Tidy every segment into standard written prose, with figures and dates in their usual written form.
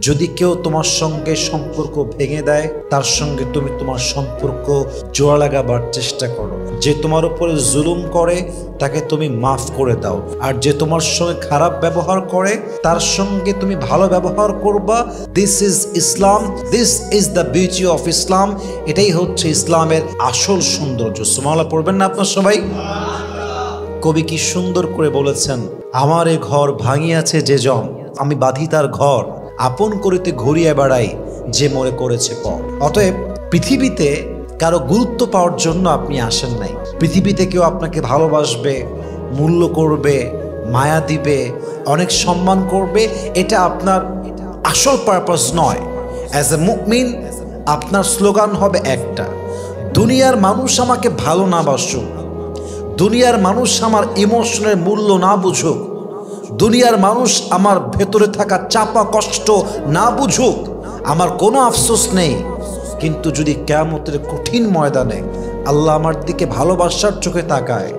যদি কেউ তোমার সঙ্গে সম্পর্ক ভেঙে দেয়, তার সঙ্গে তুমি তোমার সম্পর্ক জোড়া লাগাবার চেষ্টা করো। যে তোমার উপরে জুলুম করে তাকে তুমি মাফ করে দাও, আর যে তোমার সঙ্গে খারাপ ব্যবহার করে তার সঙ্গে তুমি ভালো ব্যবহার করবা। This is Islam, this is the beauty of Islam. এটাই হচ্ছে ইসলামের আসল সৌন্দর্য। সুবহানাল্লাহ পড়বেন না আপনার সবাই? কবি কি সুন্দর করে বলেছেন, আমার এ ঘর ভাঙিয়াছে যে জন, আমি বাঁধি তার ঘর, আপন করিতে ঘুরিয়া বেড়াই যে মরে করেছে পর। অতএব পৃথিবীতে কারো গুরুত্ব পাওয়ার জন্য আপনি আসেন নাই। পৃথিবীতে কেউ আপনাকে ভালোবাসবে, মূল্য করবে, মায়া দিবে, অনেক সম্মান করবে, এটা আপনার আসল পারপাস নয়। অ্যাজ এ মুমিন আপনার স্লোগান হবে একটা, দুনিয়ার মানুষ আমাকে ভালো না বাসুক, দুনিয়ার মানুষ আমার ইমোশনের মূল্য না বুঝুক, দুনিয়ার মানুষ আমার ভেতরে থাকা চাপা কষ্ট না বুঝুক, আমার কোনো আফসোস নেই। কিন্তু যদি কিয়ামতের কঠিন ময়দানে আল্লাহ আমার দিকে ভালোবাসার চোখে তাকায়,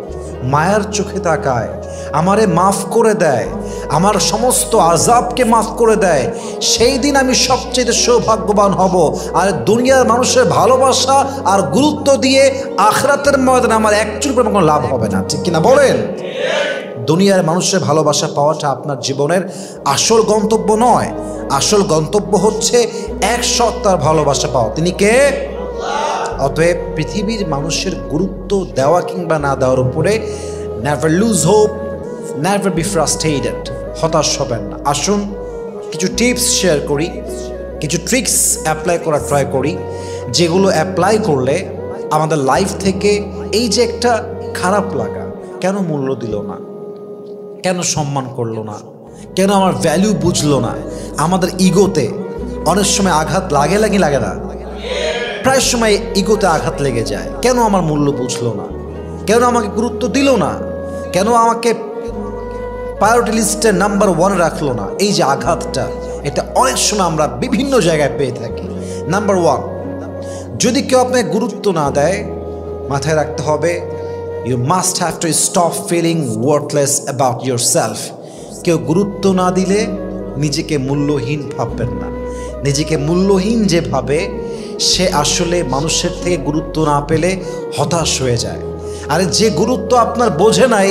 মায়ার চোখে তাকায়, আমারে মাফ করে দেয়, আমার সমস্ত আযাবকে মাফ করে দেয়, সেই দিন আমি সবচেয়ে সৌভাগ্যবান হব। আর দুনিয়ার মানুষের ভালোবাসা আর গুরুত্ব দিয়ে আখিরাতের ময়দানে আমার একচুল কোনো লাভ হবে না। ঠিক কিনা বলেন? দুনিয়ার মানুষের ভালোবাসা পাওয়াটা আপনার জীবনের আসল গন্তব্য নয়। আসল গন্তব্য হচ্ছে এক সত্তার ভালোবাসা পাওয়া। তিনি কে? অতএব পৃথিবীর মানুষের গুরুত্ব দেওয়া কিংবা না দেওয়ার উপরে never lose hope, never be frustrated, হতাশ হবেন না। আসুন কিছু টিপস শেয়ার করি, কিছু ট্রিক্স অ্যাপ্লাই করার ট্রাই করি, যেগুলো অ্যাপ্লাই করলে আমাদের লাইফ থেকে এই যে একটা খারাপ লাগা, কেন মূল্য দিল না, কেন সম্মান করলো না, কেন আমার ভ্যালু বুঝলো না, আমাদের ইগোতে অনেক সময় আঘাত লাগে না? প্রায় সময় ইগোতে আঘাত লেগে যায়। কেন আমার মূল্য বুঝলো না, কেন আমাকে গুরুত্ব দিল না, কেন আমাকে প্রায়োরিটি লিস্টের নাম্বার 1 রাখলো না, এই যে আঘাতটা, এটা অনেক সময় আমরা বিভিন্ন জায়গায় পেয়ে থাকি। নাম্বার 1, যদি কেউ আপনাকে গুরুত্ব না দেয়, মাথায় রাখতে হবে, you must have to stop feeling worthless about yourself. কেউ গুরুত্ব না দিলে নিজেকে মূল্যহীন ভাববেন না। নিজেকে মূল্যহীন যে ভাবে, সে আসলে মানুষের থেকে গুরুত্ব না পেলে হতাশ হয়ে যায়। আরে যে গুরুত্ব আপনার বোঝে নাই,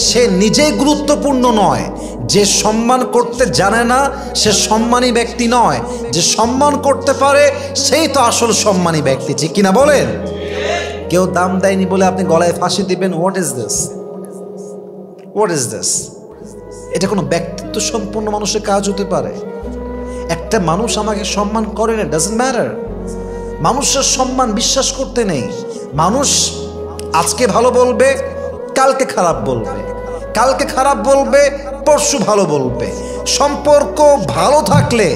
সে নিজেই গুরুত্বপূর্ণ নয়। যে সম্মান করতে জানে না, সে সম্মানী ব্যক্তি নয়। যে সম্মান করতে পারে, সেই তো আসল সম্মানী ব্যক্তি। ঠিক কিনা বলেন? কেউ দাম দেয়নি বলে আপনি গলায় ফাঁসি দিবেন, what is this? What is this? এটা কোনো ব্যক্তিত্ব সম্পন্ন মানুষের কাজ হতে পারে? একটা মানুষ আমাকে সম্মান করে না, ডাজন্ট ম্যাটার। মানুষের সম্মান বিশ্বাস করতে নেই। মানুষ আজকে ভালো বলবে, কালকে খারাপ বলবে, কালকে খারাপ বলবে, পরশু ভালো বলবে। সম্পর্ক ভালো থাকলে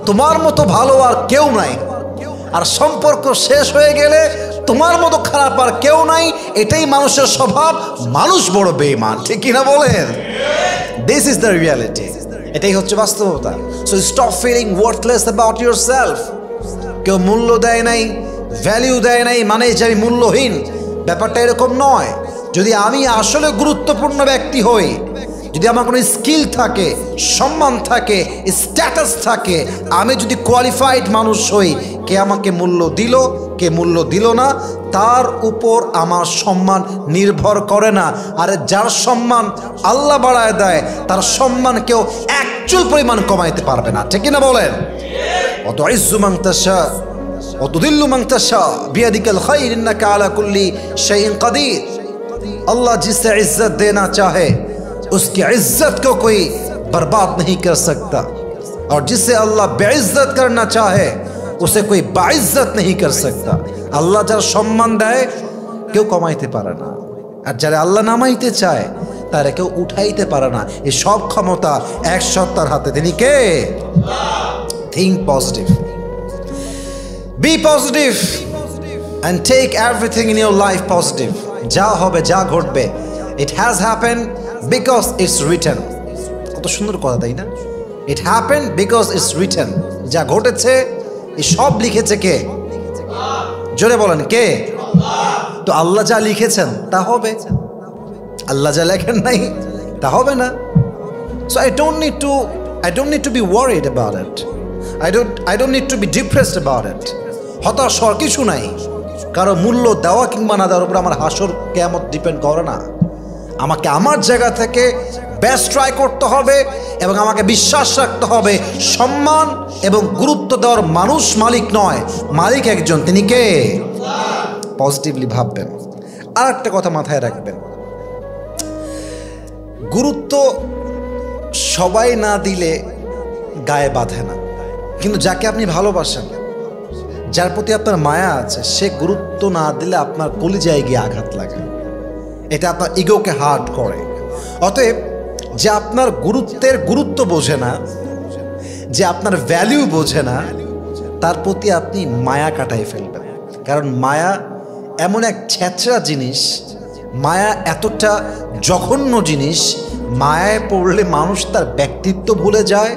তোমার মতো ভালো আর কেউ নাই, আর সম্পর্ক শেষ হয়ে গেলে তোমার মতো খারাপ আর কেউ নাই। এটাই মানুষের স্বভাব। মানুষ বড় বেঈমান। ঠিক কিনা বলেন? This is the reality. এটাই হচ্ছে বাস্তবতা। So stop feeling worthless about yourself. কেউ মূল্য দেয় নাই, ভ্যালিউ দেয় নাই মানে যে আমি মূল্যহীন, ব্যাপারটা এরকম নয়। যদি আমি আসলে গুরুত্বপূর্ণ ব্যক্তি হই, যদি আমার কোনো স্কিল থাকে, সম্মান থাকে, স্ট্যাটাস থাকে, আমি যদি কোয়ালিফাইড মানুষ হই, কে আমাকে মূল্য দিল, কে মূল্য দিল না, তার উপর আমার সম্মান নির্ভর করে না। আর যার সম্মান আল্লাহ বাড়ায় দেয়, তার সম্মান কেউ একচুল পরিমাণ কমাইতে পারবে না। ঠিক কিনা বলেন? অত ইজ্জু মান তাশা ও তুদিল্লু মান তাশা বিয়াদিকাল খায়র ইন্নাকা আলা কুল্লি শাইইন কাদির। अल्लाह जिसे इज्जत देना चाहे उसकी इज्जत को कोई बर्बाद नहीं कर सकता, और जिसे अल्लाह बेइज्जत करना चाहे उसे कोई बाइज्जत नहीं कर सकता। अल्लाह যার সম্মান দেয় কেউ কমাইতে পারে না, আর যারা আল্লাহ নামাইতে চায় তারা কেউ উঠাইতে পারে না। এই সব ক্ষমতা এক সত্তার হাতে। তিনি কে? Think positive, be positive, and take everything in your life positive. যা হবে, যা ঘটবে, it has happened because it's written. কত সুন্দর কথা, তাই না? It happened because it's written. যা ঘটেছে এই সব লিখেছে কে? জোরে বলেন কে? তো আল্লাহ যা লিখেছেন তা হবে, আল্লাহ যা লেখেন নাই তা হবে না। So I don't need to be worried about it. I don't need to be depressed about it. হতাশ হওয়ার কিছু নাই। কারো মূল্য দেওয়া কিংবা না দেওয়ার উপর আমার হাসর কিয়ামত ডিপেন্ড করে না। আমাকে আমার জায়গা থেকে বেস্ট ট্রাই করতে হবে এবং আমাকে বিশ্বাস রাখতে হবে সম্মান এবং গুরুত্ব দেওয়ার মানুষ মালিক নয়, মালিক একজন, তিনি কে? পজিটিভলি ভাববেন। আর একটা কথা মাথায় রাখবেন, গুরুত্ব সবাই না দিলে গায়ে বাঁধে না, কিন্তু যাকে আপনি ভালোবাসেন, যার প্রতি আপনার মায়া আছে, সে গুরুত্ব না দিলে আপনার কলিজায় গিয়ে আঘাত লাগে, এটা আপনার ইগোকে হার্ট করে। অতএব যে আপনার গুরুত্বের গুরুত্ব বোঝে না, যে আপনার ভ্যালিউ বোঝে না, তার প্রতি আপনি মায়া কাটাই ফেলবেন। কারণ মায়া এমন এক ছেঁচড়া জিনিস, মায়া এতটা জঘন্য জিনিস, মায়ায় পড়লে মানুষ তার ব্যক্তিত্ব ভুলে যায়,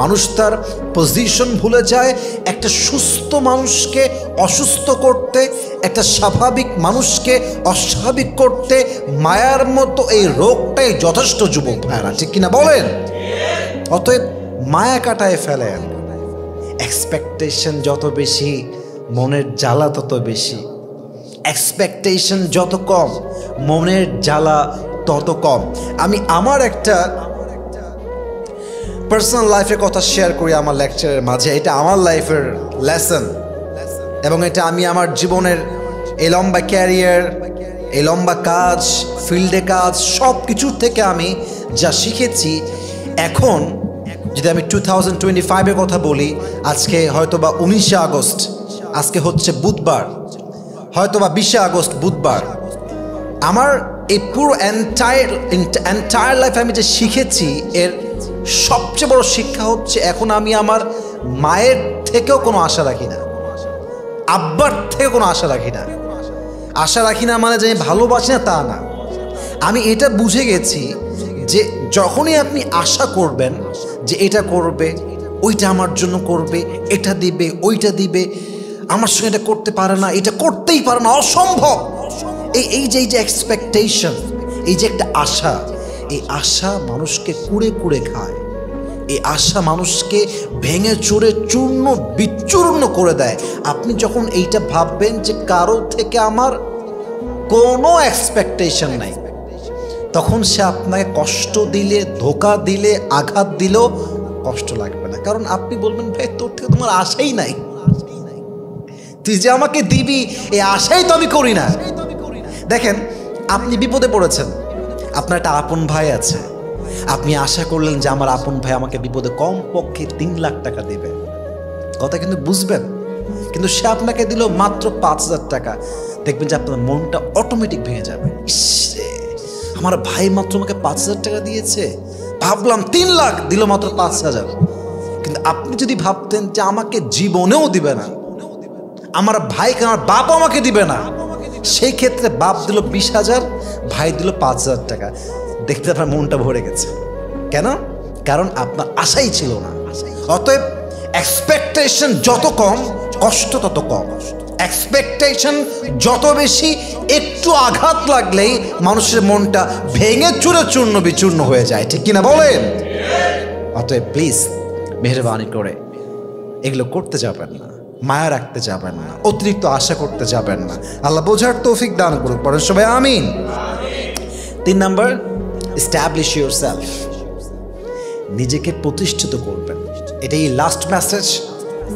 মানুষ তার পজিশন ভুলে যায়। একটা সুস্থ মানুষকে অসুস্থ করতে, একটা স্বাভাবিক মানুষকে অস্বাভাবিক করতে মায়ার মতো এই রোগটাই যথেষ্ট, যুবক ভাইরা, ঠিক কিনা বলেন? অতএব মায়া কাটায় ফেলেন। এক্সপেকটেশন যত বেশি, মনের জ্বালা তত বেশি। এক্সপেকটেশন যত কম, মনের জ্বালা তত কম। আমি আমার একটা পার্সোনাল লাইফের কথা শেয়ার করি আমার লেকচারের মাঝে। এটা আমার লাইফের লেসন এবং এটা আমি আমার জীবনের এই লম্বা ক্যারিয়ার, এই লম্বা কাজ, ফিল্ডে কাজ, সব কিছুর থেকে আমি যা শিখেছি। এখন যদি আমি 2025-এর কথা বলি, আজকে হয়তোবা 19শে আগস্ট, আজকে হচ্ছে বুধবার, হয়তোবা 20শে আগস্ট বুধবার। আমার এই পুরো এন্টায়ার লাইফ আমি যে শিখেছি, এর সবচেয়ে বড় শিক্ষা হচ্ছে এখন আমি আমার মায়ের থেকেও কোনো আশা রাখি না, আব্বার থেকে কোনো আশা রাখি না। আশা রাখি না মানে যে আমি ভালোবাসি না তা না, আমি এটা বুঝে গেছি যে যখনই আপনি আশা করবেন যে এটা করবে, ওইটা আমার জন্য করবে, এটা দিবে, ওইটা দিবে, আমার সঙ্গে এটা করতে পারে না, এটা করতেই পারে না, অসম্ভব, এই যে এক্সপেকটেশন, এই যে একটা আশা, এই আশা মানুষকে কুড়ে কুড়ে খায়। এই আশা মানুষকে ভেঙে চুরে চূর্ণ বিচূর্ণ করে দেয়। আপনি যখন এইটা ভাববেন যে কারো থেকে আমার কোনো এক্সপেকটেশন নাই, তখন সে আপনাকে কষ্ট দিলে, ধোকা দিলে, আঘাত দিলেও কষ্ট লাগবে না। কারণ আপনি বলবেন, ভাই তোর থেকে তোমার আশাই নাই, তুই যে আমাকে দিবি এই আশাই তো আমি করি না। দেখেন, আপনি বিপদে পড়েছেন, আপনার একটা আপন ভাই আছে, আপনি আশা করলেন যে আমার আপন ভাই আমাকে বিপদে কমপক্ষে 3 লাখ টাকা দেবে, কথা কিন্তু বুঝবেন, কিন্তু সে আপনাকে দিল মাত্র 5,000 টাকা। দেখবেন যে আপনার মনটা অটোমেটিক ভেঙে যাবে। ইসে, আমার ভাই মাত্র আমাকে 5,000 টাকা দিয়েছে, ভাবলাম 3 লাখ, দিল মাত্র 5,000। কিন্তু আপনি যদি ভাবতেন যে আমাকে জীবনেও দিবে না, আমার ভাইকে, আমার বাপ আমাকে দিবে না, সেই ক্ষেত্রে বাপ দিল 20,000, ভাই দিল 5,000 টাকা, দেখতে আপনার মনটা ভরে গেছে। কেন? কারণ আপনার আশাই ছিল না। অতএব এক্সপেকটেশন যত কম, কষ্ট তত কম। এক্সপেকটেশন যত বেশি, একটু আঘাত লাগলেই মানুষের মনটা ভেঙে চুরে চূর্ণ বিচূর্ণ হয়ে যায়, ঠিক কিনা বলেন? অতএব প্লিজ মেহরবানি করে এগুলো করতে যাবেন না, মায়া রাখতে যাবেন না, অতিরিক্ত আশা করতে যাবেন না। আল্লাহ বোঝার তৌফিক দান করুক, পড়েন সবাই আমিন। 3 নাম্বার, এস্টাবলিশ ইয়োরসেলফ, নিজেকে প্রতিষ্ঠিত করবেন। এটাই last message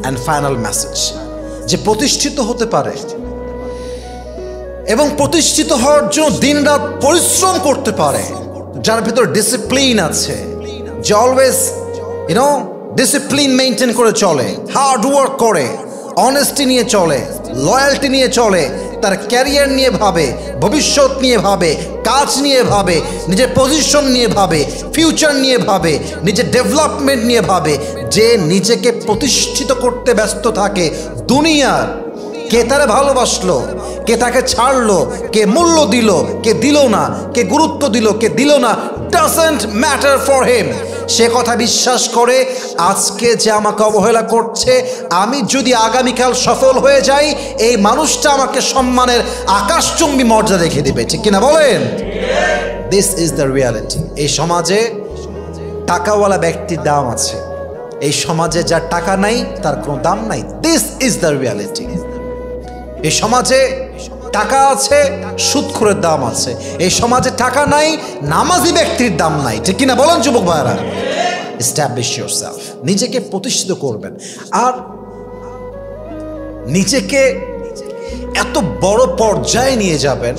and final message, যে প্রতিষ্ঠিত হতে পারে এবং প্রতিষ্ঠিত হওয়ার জন্য দিনরাত পরিশ্রম করতে পারে, যার ভিতর ডিসিপ্লিন আছে, যে অলওয়েজ ডিসিপ্লিন মেনটেন করে চলে, হার্ড ওয়ার্ক করে, অনেস্টি নিয়ে চলে, লয়্যালটি নিয়ে চলে, তার ক্যারিয়ার নিয়ে ভাবে, ভবিষ্যৎ নিয়ে ভাবে, কাজ নিয়ে ভাবে, নিজের পজিশন নিয়ে ভাবে, ফিউচার নিয়ে ভাবে, নিজের ডেভেলপমেন্ট নিয়ে ভাবে, যে নিজেকে প্রতিষ্ঠিত করতে ব্যস্ত থাকে। দুনিয়ার কে তারে ভালোবাসলো, কে তাকে ছাড়লো, কে মূল্য দিল, কে দিল না, কে গুরুত্ব দিল, কে দিল না, ডাজন্ট ম্যাটার ফর হিম। সে কথা বিশ্বাস করে আজকে যে আমাকে অবহেলা করছে, আমি যদি আগামীকাল সফল হয়ে যাই, এই মানুষটা আমাকে সম্মানের আকাশচুম্বী মর্যাদা রেখে দেবে, ঠিক কিনা বলেন? This is the reality. এই সমাজে টাকাওয়ালা ব্যক্তির দাম আছে, এই সমাজে যার টাকা নাই তার কোনো দাম নাই। This is the reality. এই সমাজে টাকা আছে, সুদখোরের দাম আছে। এই সমাজে টাকা নাই, নামাজি ব্যক্তির দাম নাই। ঠিক কিনা বলেন যুবক ভাইরা? এস্টাবলিশ ইয়োরসেলফ, নিজেকে প্রতিষ্ঠিত করবেন। আর নিজেকে এত বড় পর্যায়ে নিয়ে যাবেন,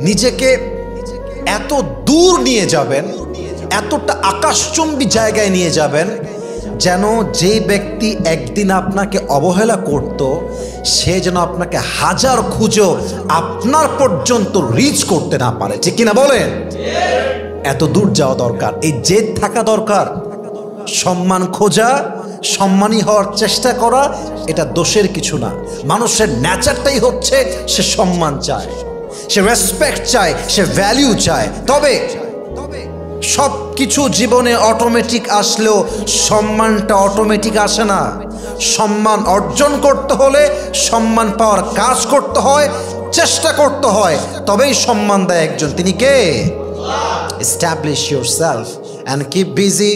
নিজেকে এত দূর নিয়ে যাবেন, এতটা আকাশচুম্বী জায়গায় নিয়ে যাবেন যেন যে ব্যক্তি একদিন আপনাকে অবহেলা করত সে যেন আপনাকে হাজার খুঁজো আপনার পর্যন্ত রিচ করতে না পারে। ঠিক কিনা বলেন? এত দূর যাওয়া দরকার, এই জেদ থাকা দরকার। সম্মান খোঁজা, সম্মানী হওয়ার চেষ্টা করা, এটা দোষের কিছু না। মানুষের নেচারটাই হচ্ছে সে সম্মান চায়, সে রেসপেক্ট চায়, সে ভ্যালিউ চায়। তবে সব কিছু জীবনে অটোমেটিক আসলেও সম্মানটা অটোমেটিক আসে না। সম্মান অর্জন করতে হলে সম্মান পাওয়ার কাজ করতে হয়, চেষ্টা করতে হয়, তবেই সম্মান দেয় একজন। তিনি কে? Establish yourself and keep busy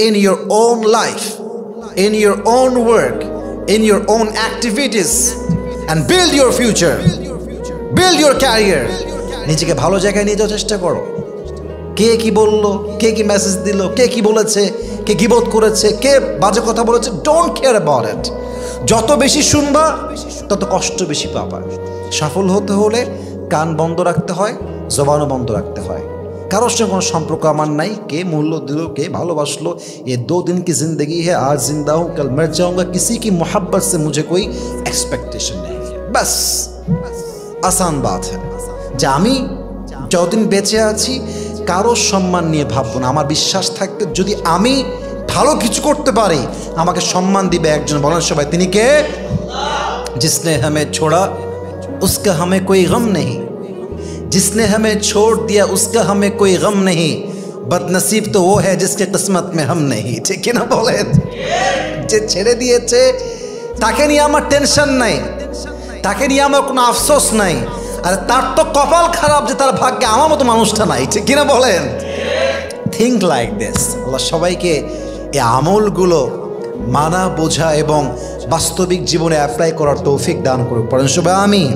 in your own life, in your own work, in your own activities and build your future, build your career. নিজেকে ভালো জায়গায় নিয়ে যাওয়ার চেষ্টা করো। কে কি বললো, কে কি মেসেজ দিল, কে কি বলেছে, কে গীবত করেছে, কে বাজে কথা বলেছে, ডোন্ট কেয়ার অ্যাবাউট ইট। যত বেশি শুনবা তত কষ্ট বেশি পাবা। সফল হতে হলে কান বন্ধ রাখতে হয়, জবানও বন্ধ রাখতে হয়। কারোর সঙ্গে কোনো সম্পর্ক আমার নাই। কে মূল্য দিল, কে ভালোবাসলো, ये 2 दिन की जिंदगी है, आज जिंदा हूँ कल मर जाऊंगा, किसी की मोहब्बत से मुझे कोई एक्सपेक्टेशन नहीं है। बस आसान बात है যে আমি যতদিন বেঁচে আছি কারোর সম্মান নিয়ে ভাববো না। আমার বিশ্বাস থাকতে যদি আমি ভালো কিছু করতে পারি আমাকে সম্মান দিবে একজন। বলেন সবাই, তিনি কে? जिसने हमें छोड़ा उसका हमें कोई गम नहीं, जिसने हमें छोड़ दिया उसका हमें कोई गम नहीं, बदनसीब तो वो है जिसके किस्मत में हम नहीं। ঠিক কি না বলেন? যে ছেড়ে দিয়েছে তাকে নিয়ে আমার টেনশন নাই, তাকে নিয়ে আমার কোনো আফসোস নাই। আর তার তো কপাল খারাপ যে তার ভাগ্যে আমার মতো মানুষটা নাই। ঠিক কিনা বলেন? Think like this. আল্লাহ সবাইকে এই আমলগুলো মানা, বোঝা এবং বাস্তবিক জীবনে অ্যাপ্লাই করার তৌফিক দান করুক। পড়েন সবাই আমিন।